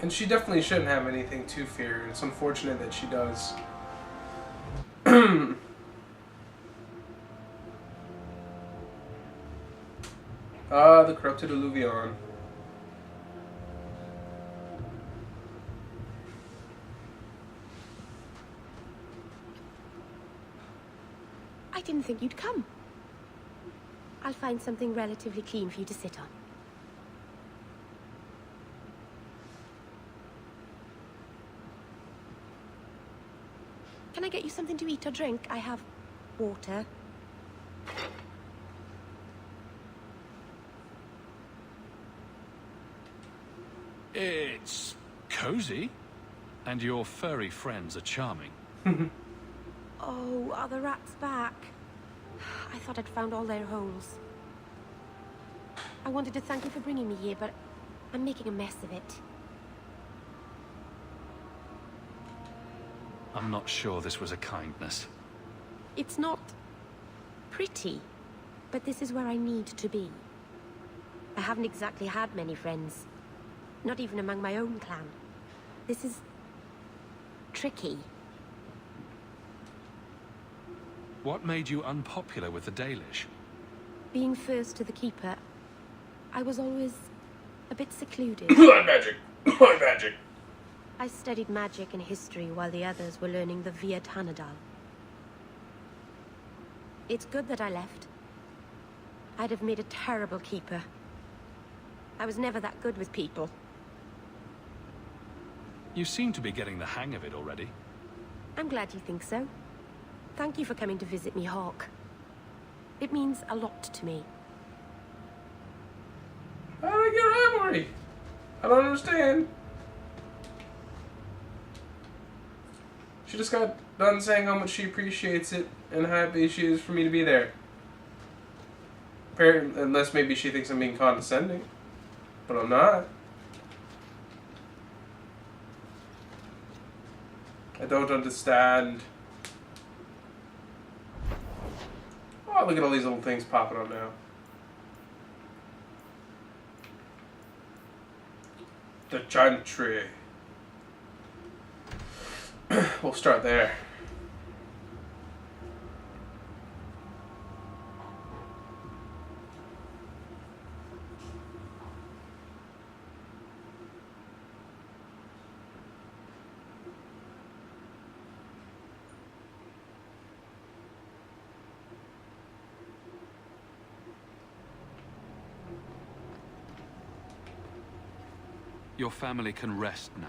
And she definitely shouldn't have anything to fear. It's unfortunate that she does. Ah, the corrupted Alluvion. I didn't think you'd come. I'll find something relatively clean for you to sit on. Can I get you something to eat or drink? I have water. It's cozy, and your furry friends are charming. Oh, are the rats back? I thought I'd found all their holes. I wanted to thank you for bringing me here, but I'm making a mess of it. I'm not sure this was a kindness. It's not pretty, but this is where I need to be. I haven't exactly had many friends. Not even among my own clan. This is tricky. What made you unpopular with the Dalish? Being first to the Keeper, I was always a bit secluded. Magic! Magic! I studied magic and history while the others were learning the Via Tanadal. It's good that I left. I'd have made a terrible Keeper. I was never that good with people. You seem to be getting the hang of it already. I'm glad you think so. Thank you for coming to visit me, Hawke. It means a lot to me. How did I get rivalry? I don't understand. She just got done saying how much she appreciates it and how happy she is for me to be there. Unless maybe she thinks I'm being condescending. But I'm not. I don't understand. Oh, look at all these little things popping up now. The Chantry. We'll start there. Your family can rest now.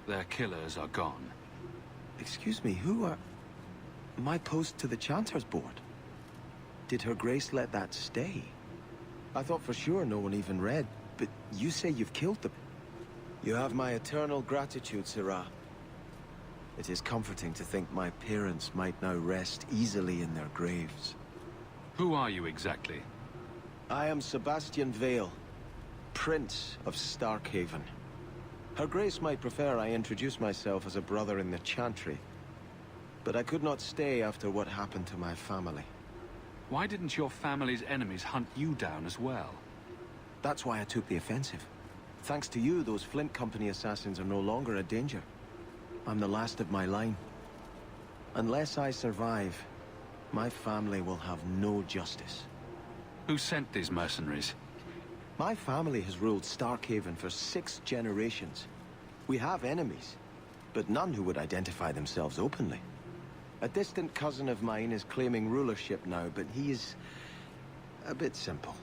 Their killers are gone. Excuse me, who are... My post to the Chanter's board? Did Her Grace let that stay? I thought for sure no one even read, but you say you've killed them. You have my eternal gratitude, Sirrah. It is comforting to think my parents might now rest easily in their graves. Who are you exactly? I am Sebastian Vale, Prince of Starkhaven. Her Grace might prefer I introduce myself as a brother in the Chantry, but I could not stay after what happened to my family. Why didn't your family's enemies hunt you down as well? That's why I took the offensive. Thanks to you, those Flint Company assassins are no longer a danger. I'm the last of my line. Unless I survive, my family will have no justice. Who sent these mercenaries? My family has ruled Starkhaven for 6 generations. We have enemies, but none who would identify themselves openly. A distant cousin of mine is claiming rulership now, but he is a bit simple.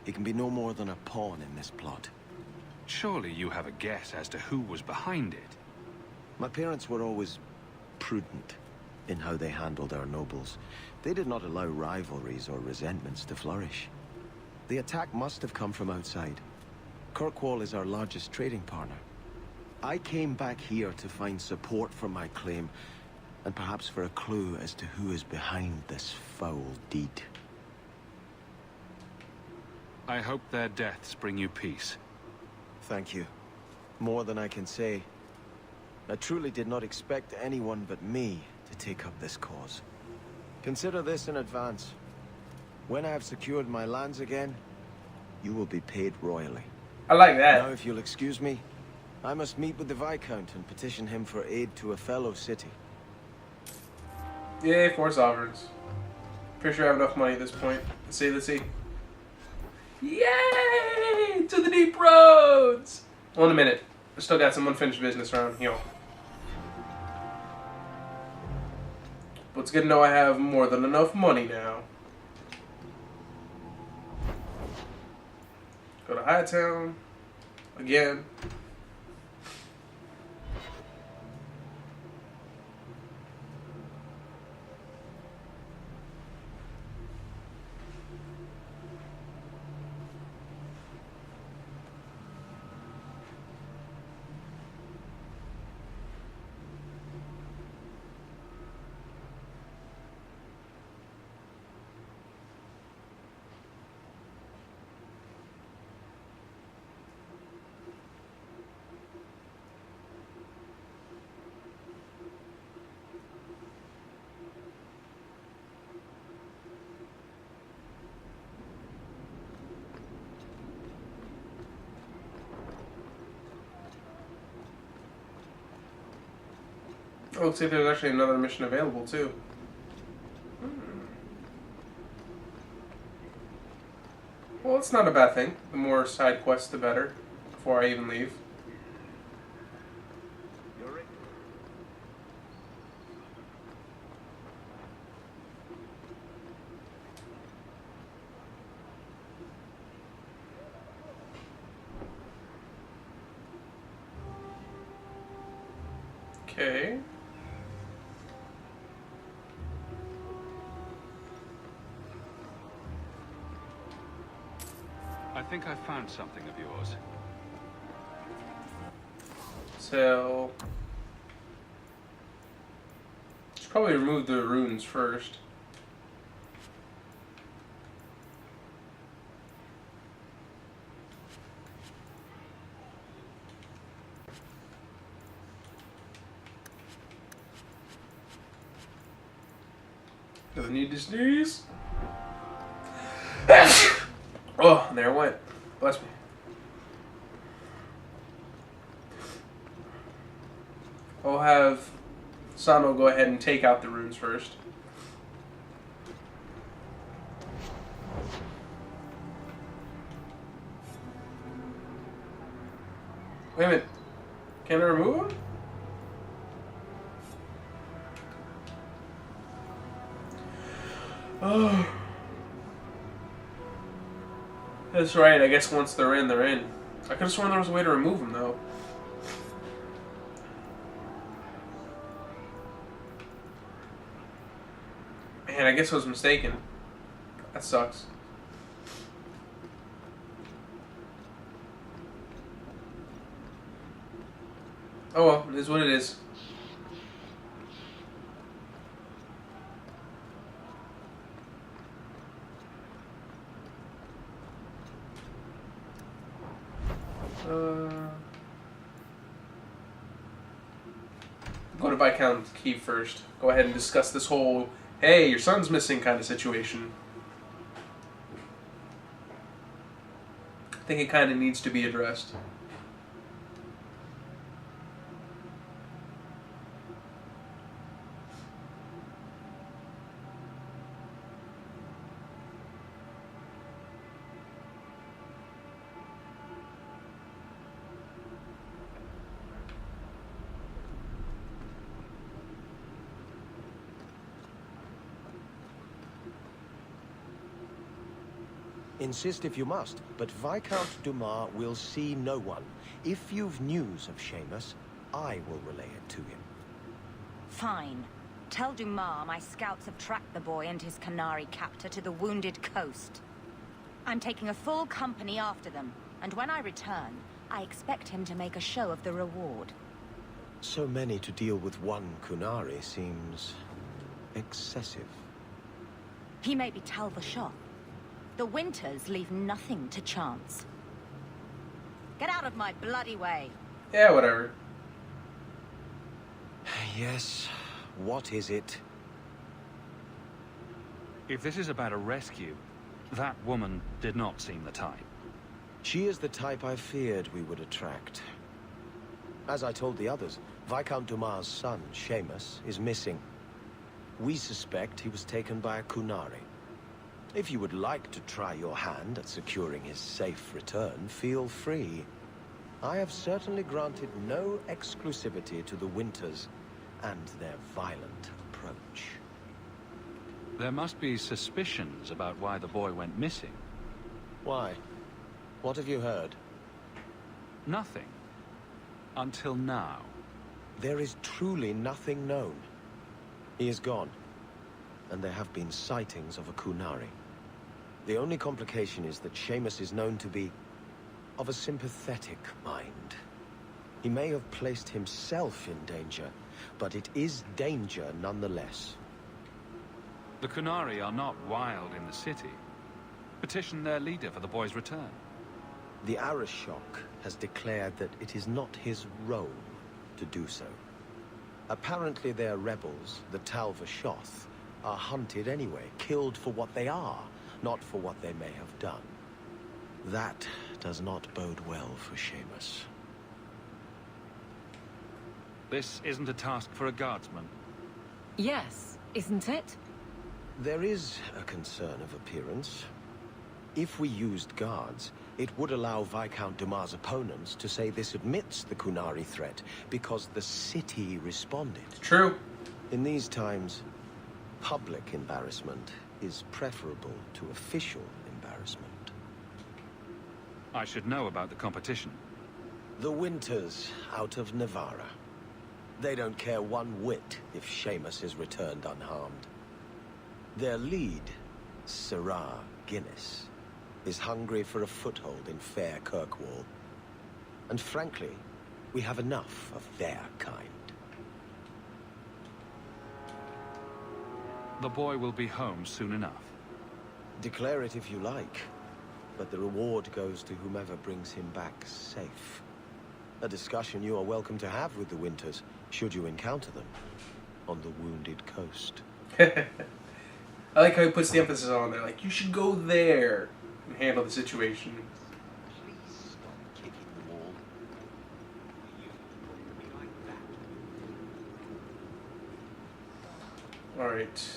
He can be no more than a pawn in this plot. Surely you have a guess as to who was behind it. My parents were always prudent in how they handled our nobles. They did not allow rivalries or resentments to flourish. The attack must have come from outside. Kirkwall is our largest trading partner. I came back here to find support for my claim, and perhaps for a clue as to who is behind this foul deed. I hope their deaths bring you peace. Thank you. More than I can say. I truly did not expect anyone but me to take up this cause. Consider this in advance. When I have secured my lands again, you will be paid royally. I like that. Now, if you'll excuse me, I must meet with the Viscount and petition him for aid to a fellow city. Yay, 4 sovereigns. Pretty sure I have enough money at this point. Let's see, let's see. Yay! To the deep roads! Well, in a minute. I still got some unfinished business around here. But it's good to know I have more than enough money now. Go to Hightown. Again. Oh, looks like there's actually another mission available, too. Well, it's not a bad thing. The more side quests, the better, before I even leave. Okay. I think I found something of yours. So, should probably remove the runes first. Do I need to sneeze? Oh, and there it went. Bless me. I'll have Sano go ahead and take out the runes first. Wait a minute. Can I remove them? Oh. That's right, I guess once they're in, they're in. I could have sworn there was a way to remove them, though. Man, I guess I was mistaken. That sucks. Oh well, it is what it is. Go to Viscount Keep first. Go ahead and discuss this whole, hey, your son's missing kind of situation. I think it kind of needs to be addressed. Insist if you must, but Viscount Dumas will see no one. If you've news of Seamus, I will relay it to him. Fine. Tell Dumas my scouts have tracked the boy and his Qunari captor to the wounded coast. I'm taking a full company after them, and when I return, I expect him to make a show of the reward. So many to deal with one Qunari seems excessive. He may be Tal-Vashoth. The Winters leave nothing to chance. Get out of my bloody way. Yeah, whatever. Yes, what is it? If this is about a rescue, that woman did not seem the type. She is the type I feared we would attract. As I told the others, Viscount Dumas' son, Seamus, is missing. We suspect he was taken by a Qunari. If you would like to try your hand at securing his safe return, feel free. I have certainly granted no exclusivity to the Winters and their violent approach. There must be suspicions about why the boy went missing. Why? What have you heard? Nothing. Until now. There is truly nothing known. He is gone, and there have been sightings of a Qunari. The only complication is that Seamus is known to be of a sympathetic mind. He may have placed himself in danger, but it is danger nonetheless. The Qunari are not wild in the city. Petition their leader for the boy's return. The Arishok has declared that it is not his role to do so. Apparently their rebels, the Tal Vashoth, are hunted anyway, killed for what they are, not for what they may have done. That does not bode well for Seamus. This isn't a task for a guardsman. Yes, isn't it? There is a concern of appearance. If we used guards, it would allow Viscount Dumas' opponents to say this admits the Qunari threat because the city responded. True. In these times, public embarrassment is preferable to official embarrassment. I should know about the competition. The Winters out of Navarra. They don't care one whit if Seamus is returned unharmed. Their lead, Sirrah Guinness, is hungry for a foothold in fair Kirkwall. And frankly, we have enough of their kind. The boy will be home soon enough. Declare it if you like, but the reward goes to whomever brings him back safe. A discussion you are welcome to have with the Winters, should you encounter them on the Wounded Coast. I like how he puts the emphasis on there, like, you should go there and handle the situation. Please stop kicking the wall. Alright.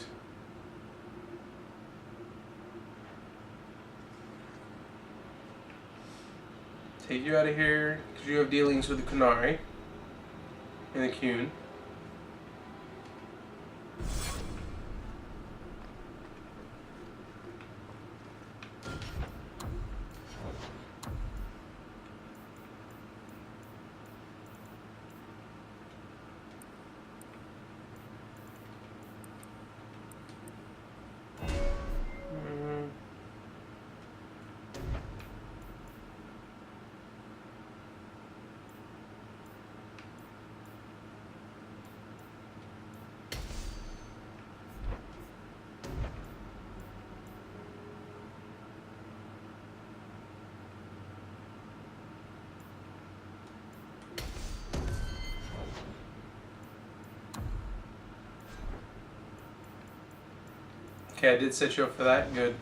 Take you out of here, because you have dealings with the Qunari and the Qun. Okay, I did set you up for that. Good.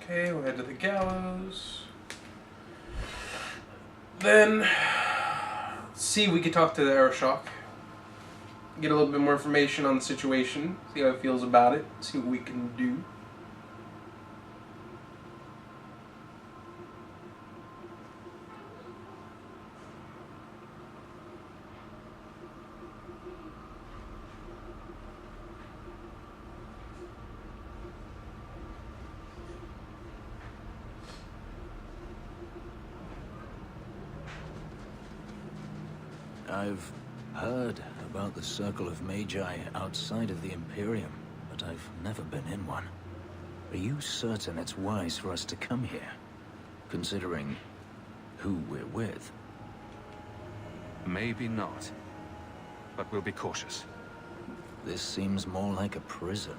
Okay, we'll head to the gallows. Then, let's see, we could talk to the Arishok. Get a little bit more information on the situation. See how he feels about it. See what we can do. I've heard about the Circle of Magi outside of the Imperium, but I've never been in one. Are you certain it's wise for us to come here, considering who we're with? Maybe not. But we'll be cautious. This seems more like a prison.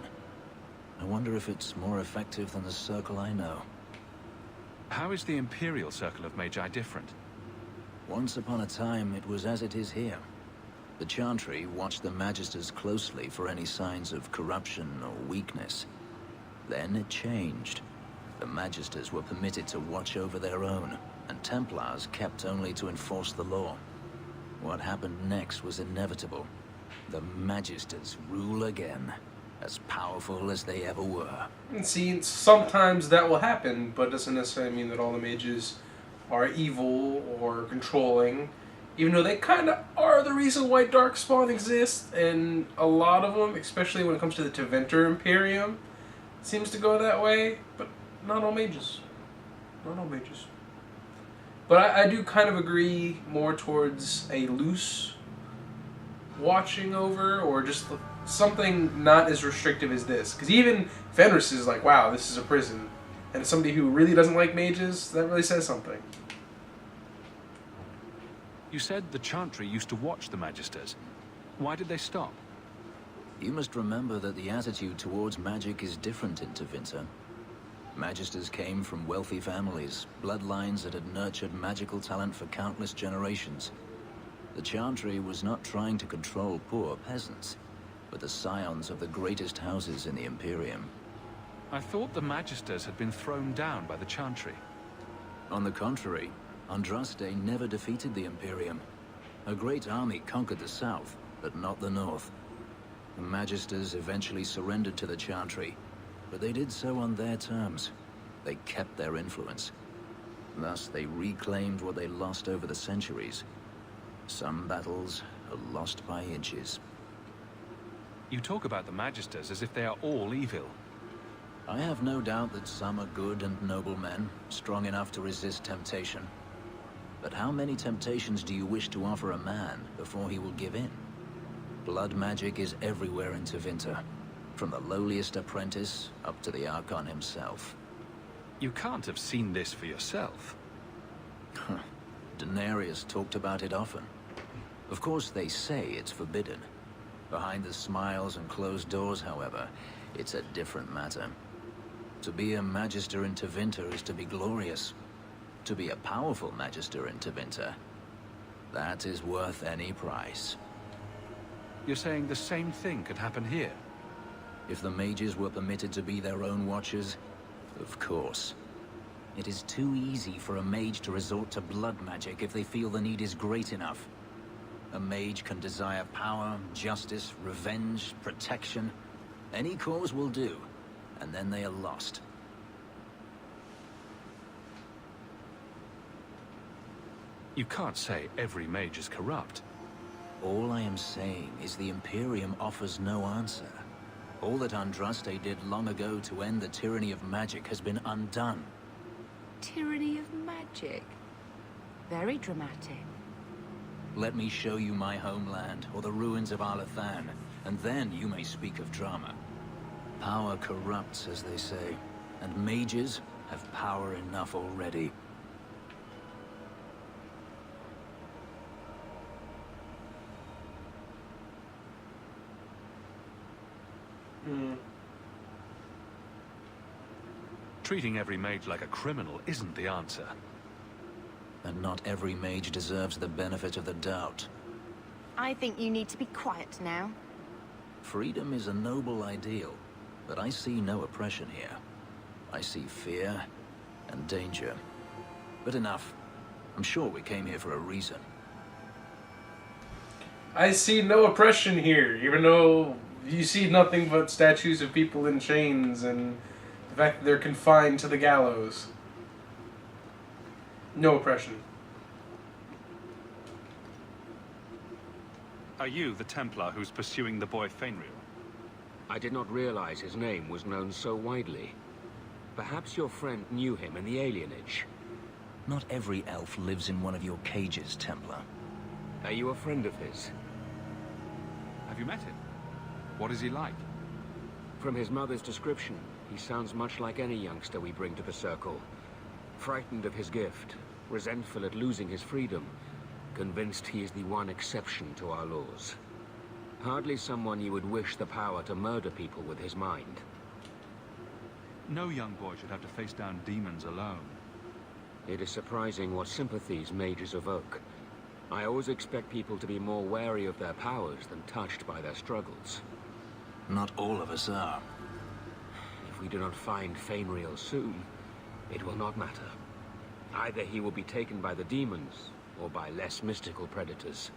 I wonder if it's more effective than the Circle I know. How is the Imperial Circle of Magi different? Once upon a time, it was as it is here. The Chantry watched the Magisters closely for any signs of corruption or weakness. Then it changed. The Magisters were permitted to watch over their own, and Templars kept only to enforce the law. What happened next was inevitable. The Magisters rule again, as powerful as they ever were. And see, sometimes that will happen, but it doesn't necessarily mean that all the mages are evil or controlling, even though they kind of are the reason why Darkspawn exists, and a lot of them, especially when it comes to the Tevinter Imperium, seems to go that way, but not all mages. Not all mages. But I do kind of agree more towards a loose watching over, or just something not as restrictive as this. Because even Fenris is like, wow, this is a prison. And somebody who really doesn't like mages, that really says something. You said the Chantry used to watch the Magisters. Why did they stop? You must remember that the attitude towards magic is different in Tevinter. Magisters came from wealthy families, bloodlines that had nurtured magical talent for countless generations. The Chantry was not trying to control poor peasants, but the scions of the greatest houses in the Imperium. I thought the Magisters had been thrown down by the Chantry. On the contrary, Andraste never defeated the Imperium. A great army conquered the south, but not the north. The Magisters eventually surrendered to the Chantry, but they did so on their terms. They kept their influence. Thus, they reclaimed what they lost over the centuries. Some battles are lost by inches. You talk about the Magisters as if they are all evil. I have no doubt that some are good and noble men, strong enough to resist temptation. But how many temptations do you wish to offer a man before he will give in? Blood magic is everywhere in Tevinter, from the lowliest apprentice up to the Archon himself. You can't have seen this for yourself. Daenerys talked about it often. Of course, they say it's forbidden. Behind the smiles and closed doors, however, it's a different matter. To be a Magister in Tevinter is to be glorious. To be a powerful Magister in Tevinter, that is worth any price. You're saying the same thing could happen here? If the mages were permitted to be their own watchers, of course. It is too easy for a mage to resort to blood magic if they feel the need is great enough. A mage can desire power, justice, revenge, protection. Any cause will do, and then they are lost. You can't say every mage is corrupt. All I am saying is the Imperium offers no answer. All that Andraste did long ago to end the tyranny of magic has been undone. Tyranny of magic? Very dramatic. Let me show you my homeland, or the ruins of Arlathan, and then you may speak of drama. Power corrupts, as they say, and mages have power enough already. Treating every mage like a criminal isn't the answer. And not every mage deserves the benefit of the doubt. I think you need to be quiet now. Freedom is a noble ideal, but I see no oppression here. I see fear and danger. But enough. I'm sure we came here for a reason. I see no oppression here, even though you see nothing but statues of people in chains and the fact that they're confined to the gallows. No oppression. Are you the Templar who's pursuing the boy Fenrir? I did not realize his name was known so widely. Perhaps your friend knew him in the alienage. Not every elf lives in one of your cages, Templar. Are you a friend of his? Have you met him? What is he like? From his mother's description, he sounds much like any youngster we bring to the Circle. Frightened of his gift, resentful at losing his freedom, convinced he is the one exception to our laws. Hardly someone you would wish the power to murder people with his mind. No young boy should have to face down demons alone. It is surprising what sympathies mages evoke. I always expect people to be more wary of their powers than touched by their struggles. Not all of us are. If we do not find Fainriel soon, it will not matter. Either he will be taken by the demons, or by less mystical predators.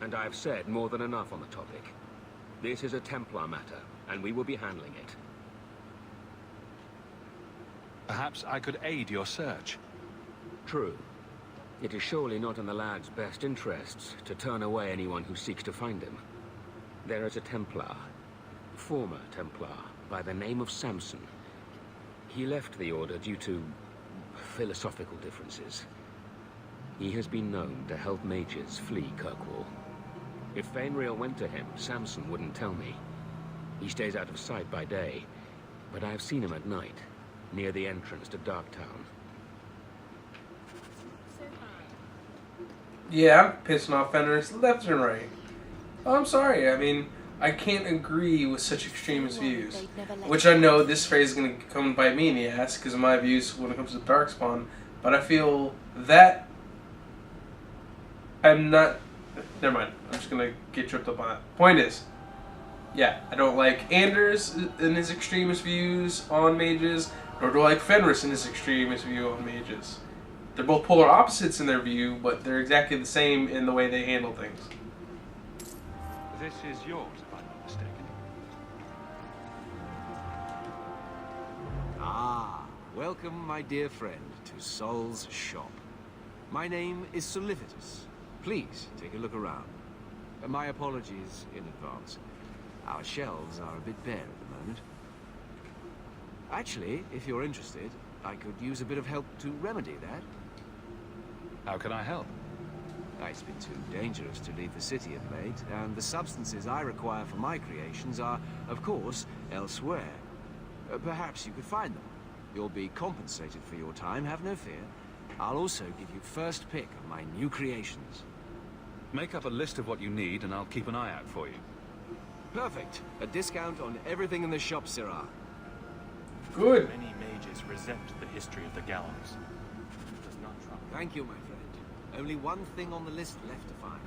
And I have said more than enough on the topic. This is a Templar matter, and we will be handling it. Perhaps I could aid your search. True. It is surely not in the lad's best interests to turn away anyone who seeks to find him. There is a Templar, former Templar, by the name of Samson. He left the Order due to philosophical differences. He has been known to help mages flee Kirkwall. If Fainriel went to him, Samson wouldn't tell me. He stays out of sight by day, but I have seen him at night, near the entrance to Darktown. Yeah, I'm pissing off Fenris left and right. Oh, I'm sorry. I mean, I can't agree with such extremist views. Which I know this phrase is going to come and bite me in the ass because of my views when it comes to Darkspawn. But I feel that I'm not... Never mind. I'm just going to get tripped up on that. Point is, yeah, I don't like Anders and his extremist views on mages, nor do I like Fenris and his extremist view on mages. They're both polar opposites in their view, but they're exactly the same in the way they handle things. This is yours, if I'm not mistaken. Ah, welcome, my dear friend, to Sol's shop. My name is Solicitus. Please, take a look around. My apologies in advance. Our shelves are a bit bare at the moment. Actually, if you're interested, I could use a bit of help to remedy that. How can I help? It's been too dangerous to leave the city of late, and the substances I require for my creations are, of course, elsewhere. Perhaps you could find them. You'll be compensated for your time, have no fear. I'll also give you first pick of my new creations. Make up a list of what you need, and I'll keep an eye out for you. Perfect. A discount on everything in the shop, Sirrah. Good. Many mages resent the history of the gallows. It does not trouble. Thank you, my friend. Only one thing on the list left to find.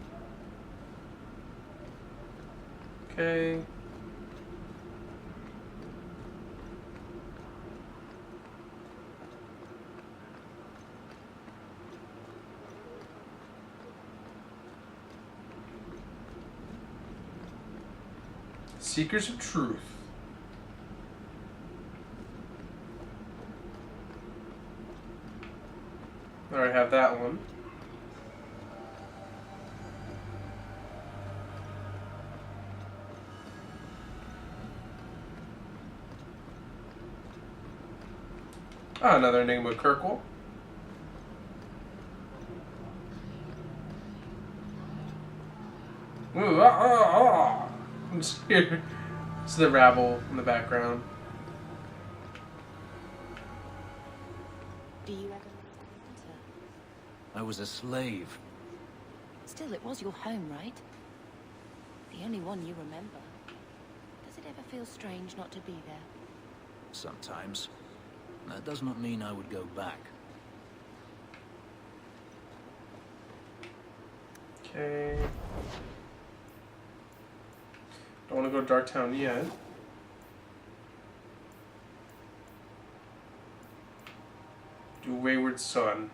Okay. Seekers of Truth. I already have that one. Ah, another Enigma Kirkwall. Ooh, I'm just here. It's the rabble in the background. Do you ever... I was a slave. Still, it was your home, right? The only one you remember. Does it ever feel strange not to be there? Sometimes. That does not mean I would go back. Okay. Don't want to go to Darktown yet. Do Wayward Son.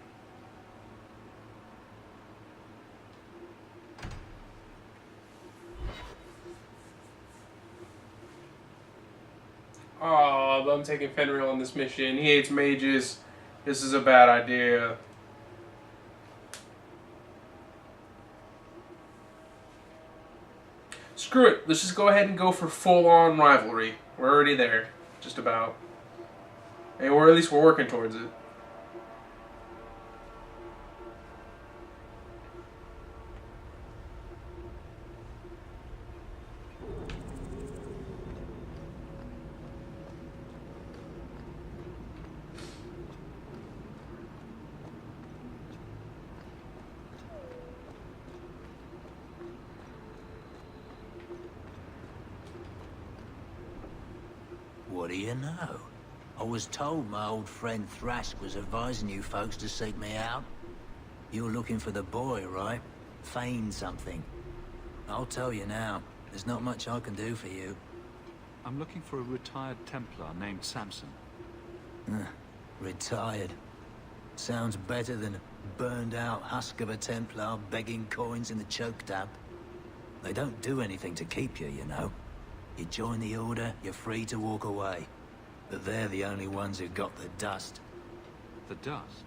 Oh, but I'm taking Fenrir on this mission. He hates mages. This is a bad idea. Screw it. Let's just go ahead and go for full-on rivalry. We're already there. Just about. Or at least we're working towards it. What do you know? was told my old friend Thrask was advising you folks to seek me out. You're looking for the boy, right? Feign something. I'll tell you now, there's not much I can do for you. I'm looking for a retired Templar named Samson. Retired. Sounds better than a burned-out husk of a Templar begging coins in the choke tap. They don't do anything to keep you, you know. You join the Order, you're free to walk away. But they're the only ones who got the dust. The dust?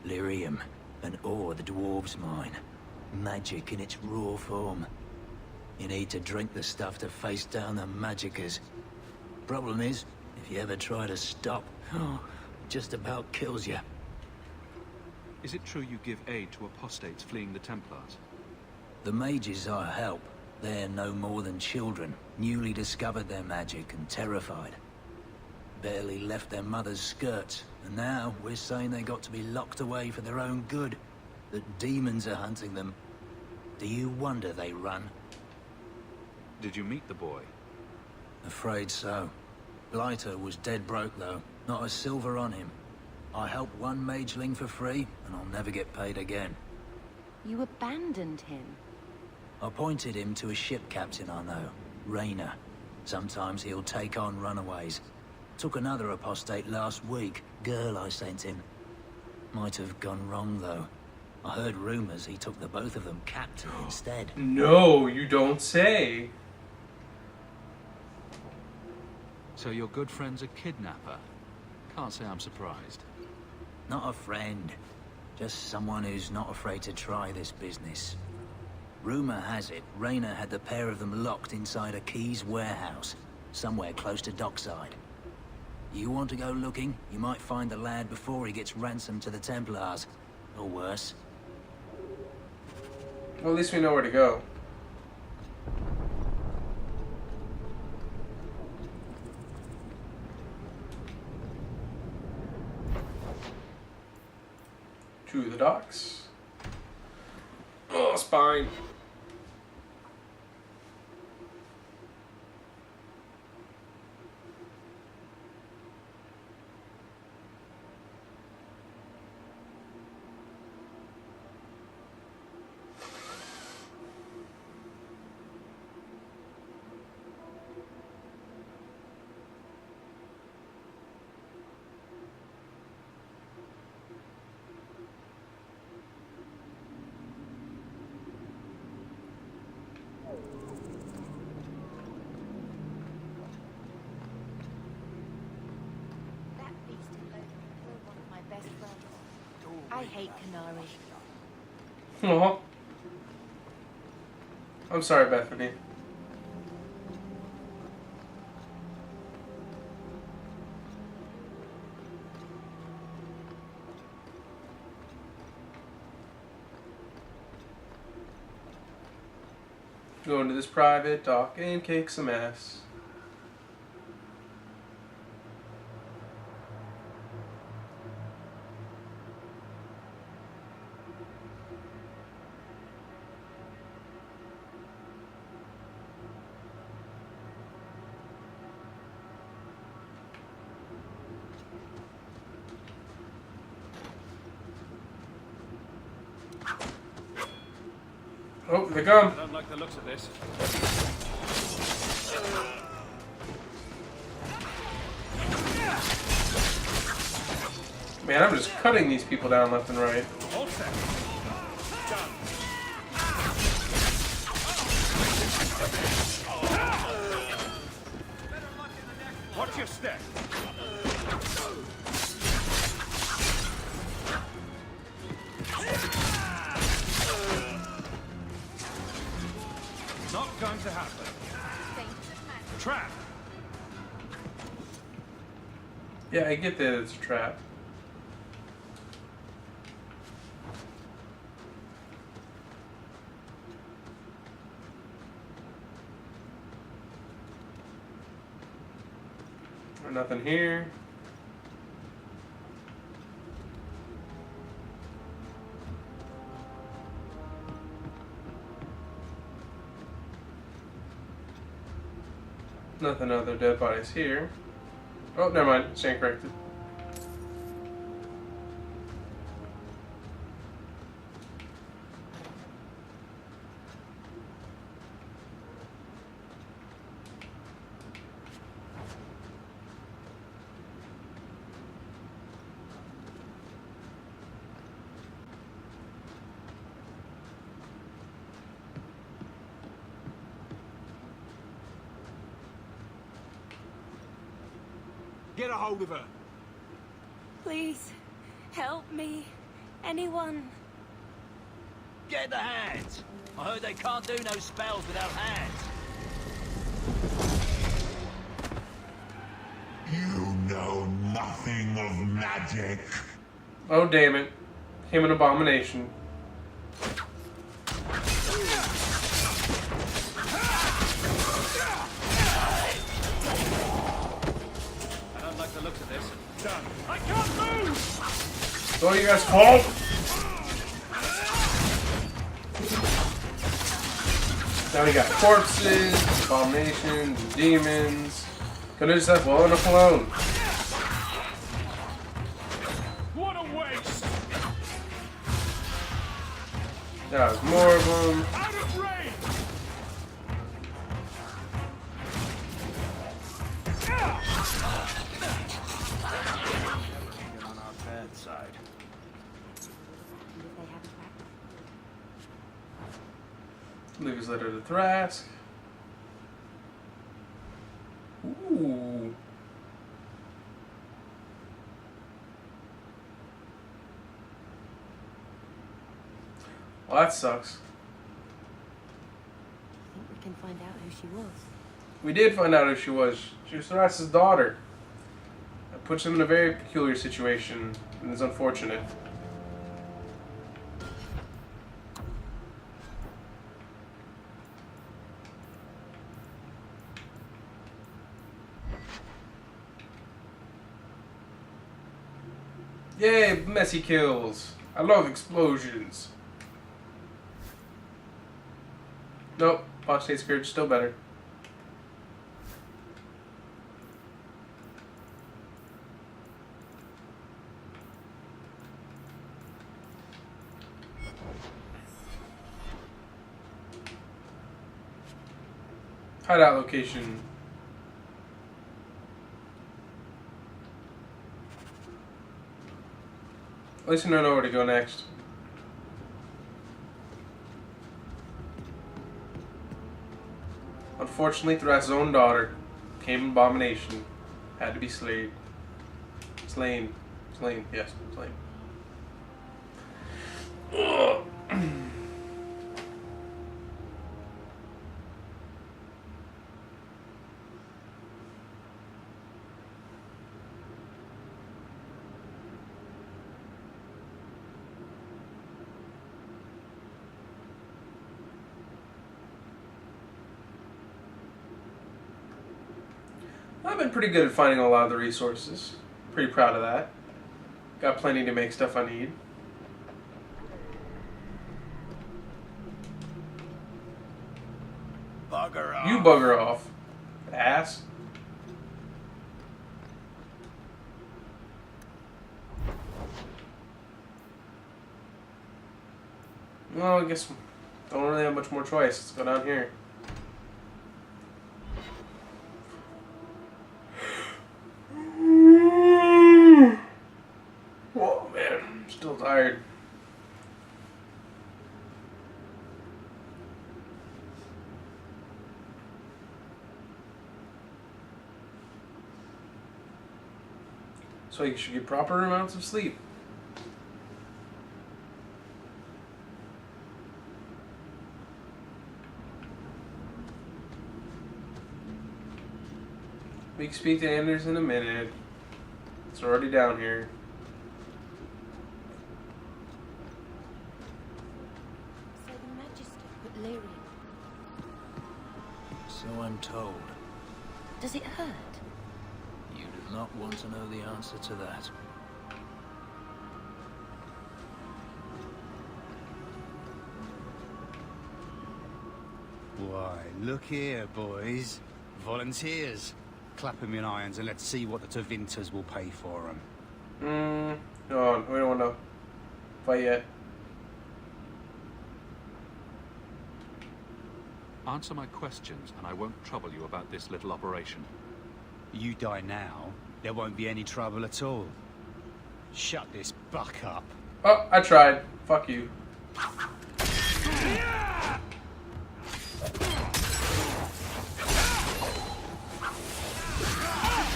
Lyrium, an ore the dwarves mine. Magic in its raw form. You need to drink the stuff to face down the magicers. Problem is, if you ever try to stop, just about kills you. Is it true you give aid to apostates fleeing the Templars? The mages I help, they're no more than children, newly discovered their magic and terrified. Barely left their mother's skirts, and now we're saying they got to be locked away for their own good. That demons are hunting them. Do you wonder they run? Did you meet the boy? Afraid so. Blighter was dead broke though, not a silver on him. I helped one mageling for free, and I'll never get paid again. You abandoned him? I pointed him to a ship captain I know, Rayner. Sometimes he'll take on runaways. Took another apostate last week, girl I sent him. Might have gone wrong though. I heard rumors he took the both of them captive instead. No, you don't say. So your good friend's a kidnapper? Can't say I'm surprised. Not a friend. Just someone who's not afraid to try this business. Rumor has it, Rayner had the pair of them locked inside a Keys warehouse, somewhere close to dockside. You want to go looking, you might find the lad before he gets ransomed to the Templars. Or worse. Well, at least we know where to go. To the docks. Oh, spine. I hate Qunari. Oh. I'm sorry, Bethany. Go into this private dock and kick some ass. Oh, they come. I don't like the looks of this. Man, I'm just cutting these people down left and right. All set. Done. Watch your step. Not going to happen. Trap. Yeah, I get that it's a trap. Nothing here. Nothing other dead bodies here. Oh, never mind. Stand corrected. Get a hold of her. Please, help me. Anyone. Get the hands! I heard they can't do no spells without hands. You know nothing of magic. Oh, damn it. Him an abomination. I don't like the looks of this. Done. I can't move! It's all you guys' fault. Now we got corpses, abominations, demons. Could've just left well enough alone. What a waste! Now there's more of them. Out of range! Get on our bad side. If they haven't back. Leave his letter to Thrask. Ooh. Well, that sucks. I think we can find out who she was. We did find out who she was. She was Thrask's daughter. That puts him in a very peculiar situation, and is unfortunate. Yay, messy kills. I love explosions. Nope, Apostate Scourge still better. Hideout location. At least I know where to go next. Unfortunately, Thrask's own daughter became an abomination. Had to be slain. Slain. Slain. Yes, slain. Ugh. I've been pretty good at finding a lot of the resources. Pretty proud of that. Got plenty to make stuff I need. Bugger off. You bugger off, ass. Well, I guess don't really have much more choice. Let's go down here. Whoa, man, I'm still tired. So you should get proper amounts of sleep. We can speak to Anders in a minute. It's already down here. So the Magister put Lyrian. So I'm told. Does it hurt? You do not want to know the answer to that. Why, look here, boys. Volunteers. Clap them in irons and let's see what the Tevinters will pay for them. No, we don't want to fight yet. Answer my questions, and I won't trouble you about this little operation. You die now, there won't be any trouble at all. Shut this buck up. Oh, I tried. Fuck you.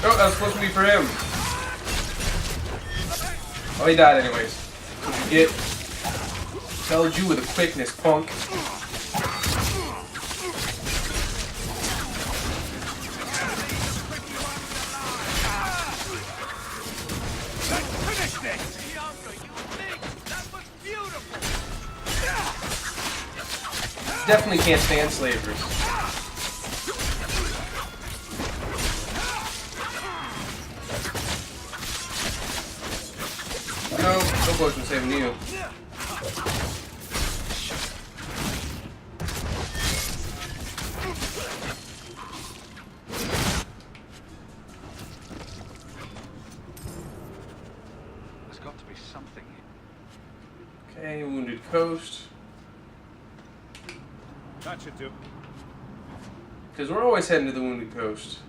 Oh, that was supposed to be for him. Oh, he died anyways. What'd you get? Felled you with a quickness, punk. Definitely can't stand slavers. No potion saving you. There's got to be something. Okay, Wounded Coast. That should do. Because we're always heading to the Wounded Coast.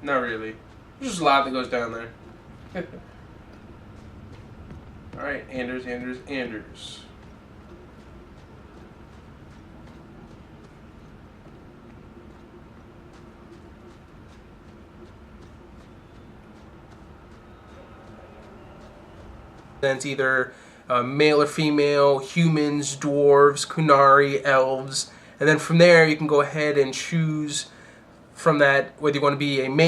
Not really. There's just a lot that goes down there. Alright, Anders. Then it's either male or female, humans, dwarves, Qunari, elves, and then from there you can go ahead and choose from that whether you want to be a mage